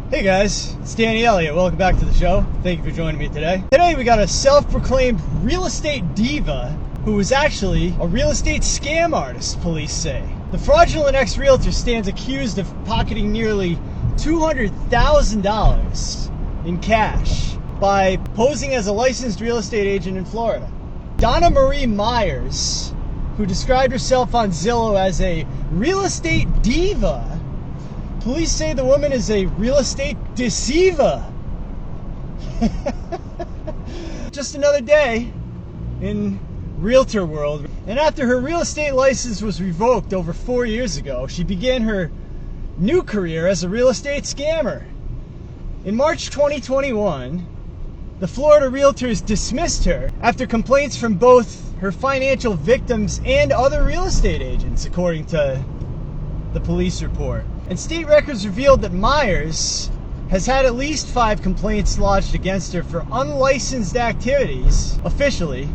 Hey guys, it's Danny Elliott. Welcome back to the show. Thank you for joining me today. Today we got a self-proclaimed real estate diva who was actually a real estate scam artist, police say. The fraudulent ex-realtor stands accused of pocketing nearly $200,000 in cash by posing as a licensed real estate agent in Florida. Donna Marie Myers, who described herself on Zillow as a real estate diva, police say the woman is a real estate deceiver. Just another day in realtor world. And after her real estate license was revoked over 4 years ago, she began her new career as a real estate scammer. In March 2021, the Florida realtors dismissed her after complaints from both her financial victims and other real estate agents, according to the police report. And state records revealed that Myers has had at least 5 complaints lodged against her for unlicensed activities, officially,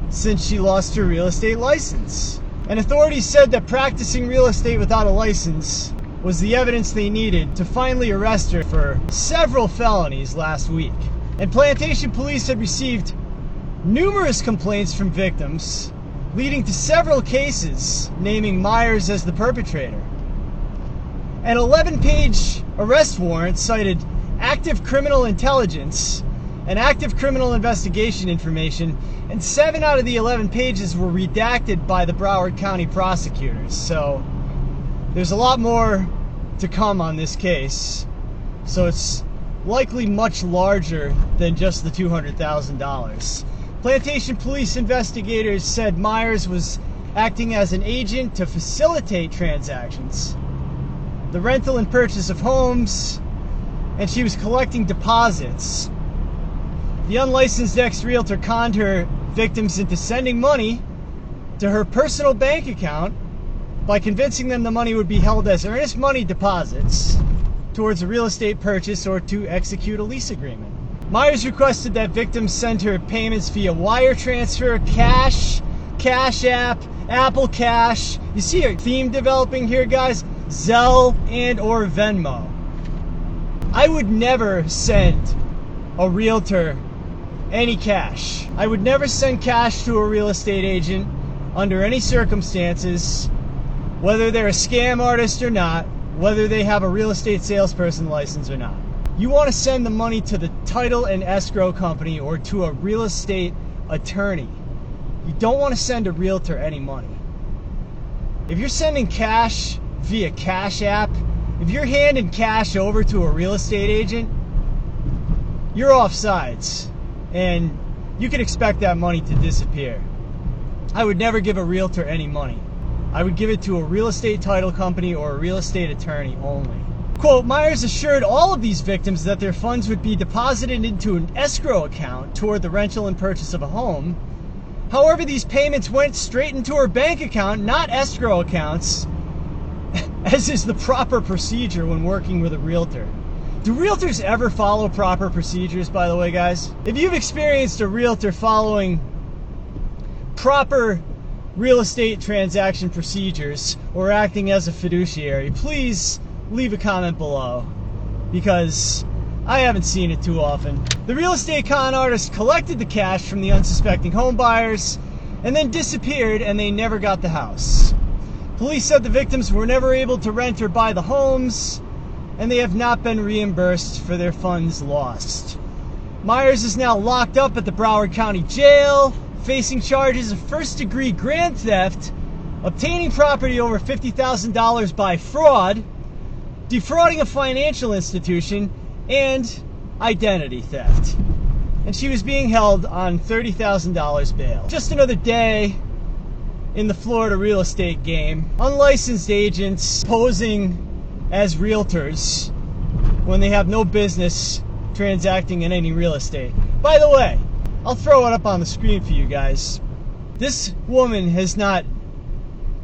since she lost her real estate license. And authorities said that practicing real estate without a license was the evidence they needed to finally arrest her for several felonies last week. And Plantation police had received numerous complaints from victims, leading to several cases naming Myers as the perpetrator. An 11-page arrest warrant cited active criminal intelligence and active criminal investigation information, and 7 out of the 11 pages were redacted by the Broward County prosecutors. So there's a lot more to come on this case. So it's likely much larger than just the $200,000. Plantation police investigators said Myers was acting as an agent to facilitate transactions, the rental and purchase of homes, and she was collecting deposits. The unlicensed ex-realtor conned her victims into sending money to her personal bank account by convincing them the money would be held as earnest money deposits towards a real estate purchase or to execute a lease agreement. Myers requested that victims send her payments via wire transfer, cash, Cash App, Apple Cash. You see a theme developing here, guys? Zelle and or Venmo. I would never send a realtor any cash. I would never send cash to a real estate agent under any circumstances, whether they're a scam artist or not, whether they have a real estate salesperson license or not. You want to send the money to the title and escrow company or to a real estate attorney. You don't want to send a realtor any money. If you're sending cash via Cash App, if you're handing cash over to a real estate agent, you're off sides, and you can expect that money to disappear. I would never give a realtor any money. I would give it to a real estate title company or a real estate attorney only. Quote, Myers assured all of these victims that their funds would be deposited into an escrow account toward the rental and purchase of a home. However, these payments went straight into her bank account, not escrow accounts, as is the proper procedure when working with a realtor. Do realtors ever follow proper procedures, by the way, guys? If you've experienced a realtor following proper real estate transaction procedures or acting as a fiduciary, please leave a comment below, because I haven't seen it too often. The real estate con artist collected the cash from the unsuspecting home buyers and then disappeared, and they never got the house. Police said the victims were never able to rent or buy the homes, and they have not been reimbursed for their funds lost. Myers is now locked up at the Broward County Jail, facing charges of first-degree grand theft, obtaining property over $50,000 by fraud, defrauding a financial institution, and identity theft. And she was being held on $30,000 bail. Just another day in the Florida real estate game. Unlicensed agents posing as realtors when they have no business transacting in any real estate. By the way, I'll throw it up on the screen for you guys. This woman has not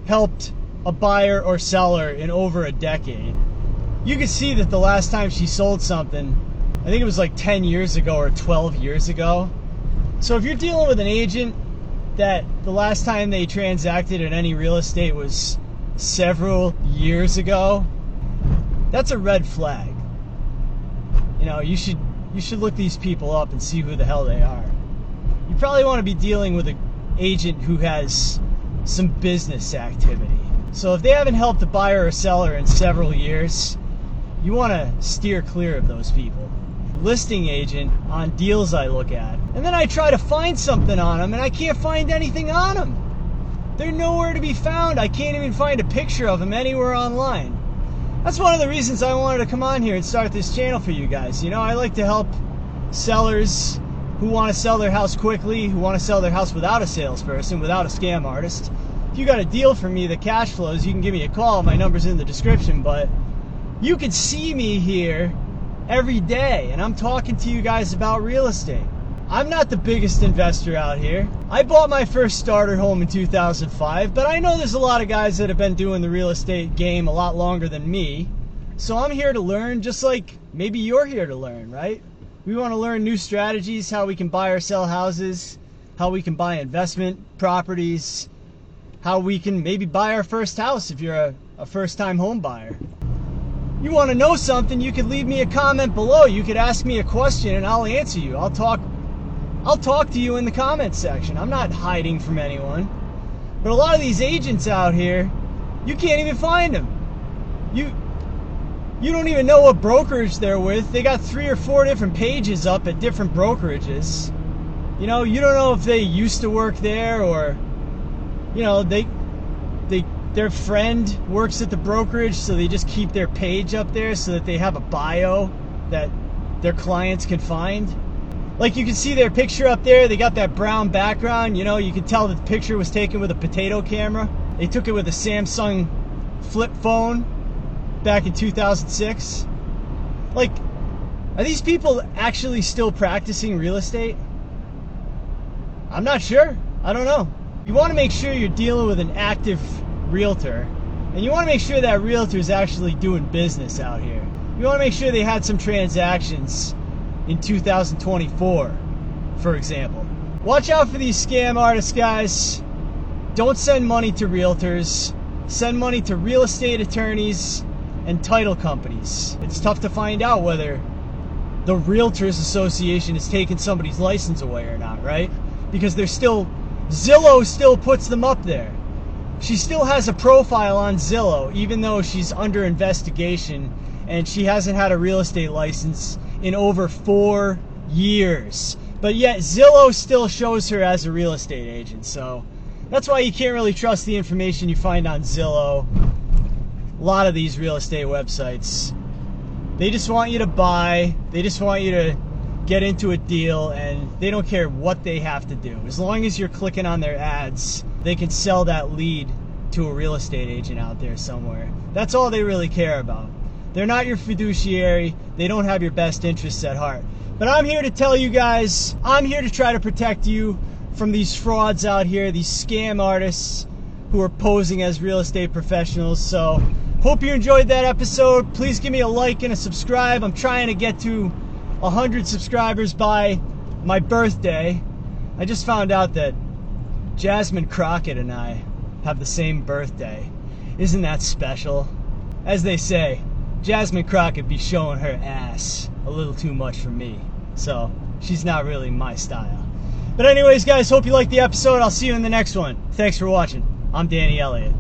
helped a buyer or seller in over a decade. You can see that the last time she sold something, I think it was like 10 years ago or 12 years ago. So if you're dealing with an agent that the last time they transacted in any real estate was several years ago, that's a red flag. you should look these people up and see who the hell they are. You probably want to be dealing with an agent who has some business activity. So if they haven't helped a buyer or seller in several years, you want to steer clear of those people. Listing agent on deals I look at, and then I try to find something on them, and I can't find anything on them. They're nowhere to be found. I can't even find a picture of them anywhere online. That's one of the reasons I wanted to come on here and start this channel for you guys. I like to help sellers who want to sell their house quickly, who want to sell their house without a salesperson, without a scam artist. If you got a deal for me that cash flows, you can give me a call. My number's in the description, but you can see me here every day, and I'm talking to you guys about real estate. I'm not the biggest investor out here. I bought my first starter home in 2005, but I know there's a lot of guys that have been doing the real estate game a lot longer than me. So I'm here to learn, just like maybe you're here to learn, right? We want to learn new strategies, how we can buy or sell houses, how we can buy investment properties, how we can maybe buy our first house if you're a first-time home buyer. You want to know something, you could leave me a comment below. You could ask me a question and I'll answer you. I'll talk to you in the comments section. I'm not hiding from anyone. But a lot of these agents out here, you can't even find them. You don't even know what brokerage they're with. They got 3 or 4 different pages up at different brokerages. You don't know if they used to work there, or their friend works at the brokerage, so they just keep their page up there so that they have a bio that their clients can find. Like, you can see their picture up there. They got that brown background. You can tell that the picture was taken with a potato camera. They took it with a Samsung flip phone back in 2006. Like, are these people actually still practicing real estate? I'm not sure. I don't know. You want to make sure you're dealing with an active realtor, and you want to make sure that realtor is actually doing business out here. You want to make sure they had some transactions in 2024, for example. Watch out for these scam artists, guys. Don't send money to realtors. Send money to real estate attorneys and title companies. It's tough to find out whether the Realtors Association is taking somebody's license away or not, right? Because Zillow still puts them up there. She still has a profile on Zillow, even though she's under investigation and she hasn't had a real estate license in over 4 years. But yet Zillow still shows her as a real estate agent. So that's why you can't really trust the information you find on Zillow. A lot of these real estate websites, they just want you to buy. They just want you to get into a deal, and they don't care what they have to do. As long as you're clicking on their ads, they can sell that lead to a real estate agent out there somewhere. That's all they really care about. They're not your fiduciary. They don't have your best interests at heart. But I'm here to tell you guys, I'm here to try to protect you from these frauds out here, these scam artists who are posing as real estate professionals. So hope you enjoyed that episode. Please give me a like and a subscribe. I'm trying to get to 100 subscribers by my birthday. I just found out that Jasmine Crockett and I have the same birthday. Isn't that special? As they say, Jasmine Crockett be showing her ass a little too much for me. So she's not really my style. But anyways, guys, hope you liked the episode. I'll see you in the next one. Thanks for watching. I'm Danny Elliott.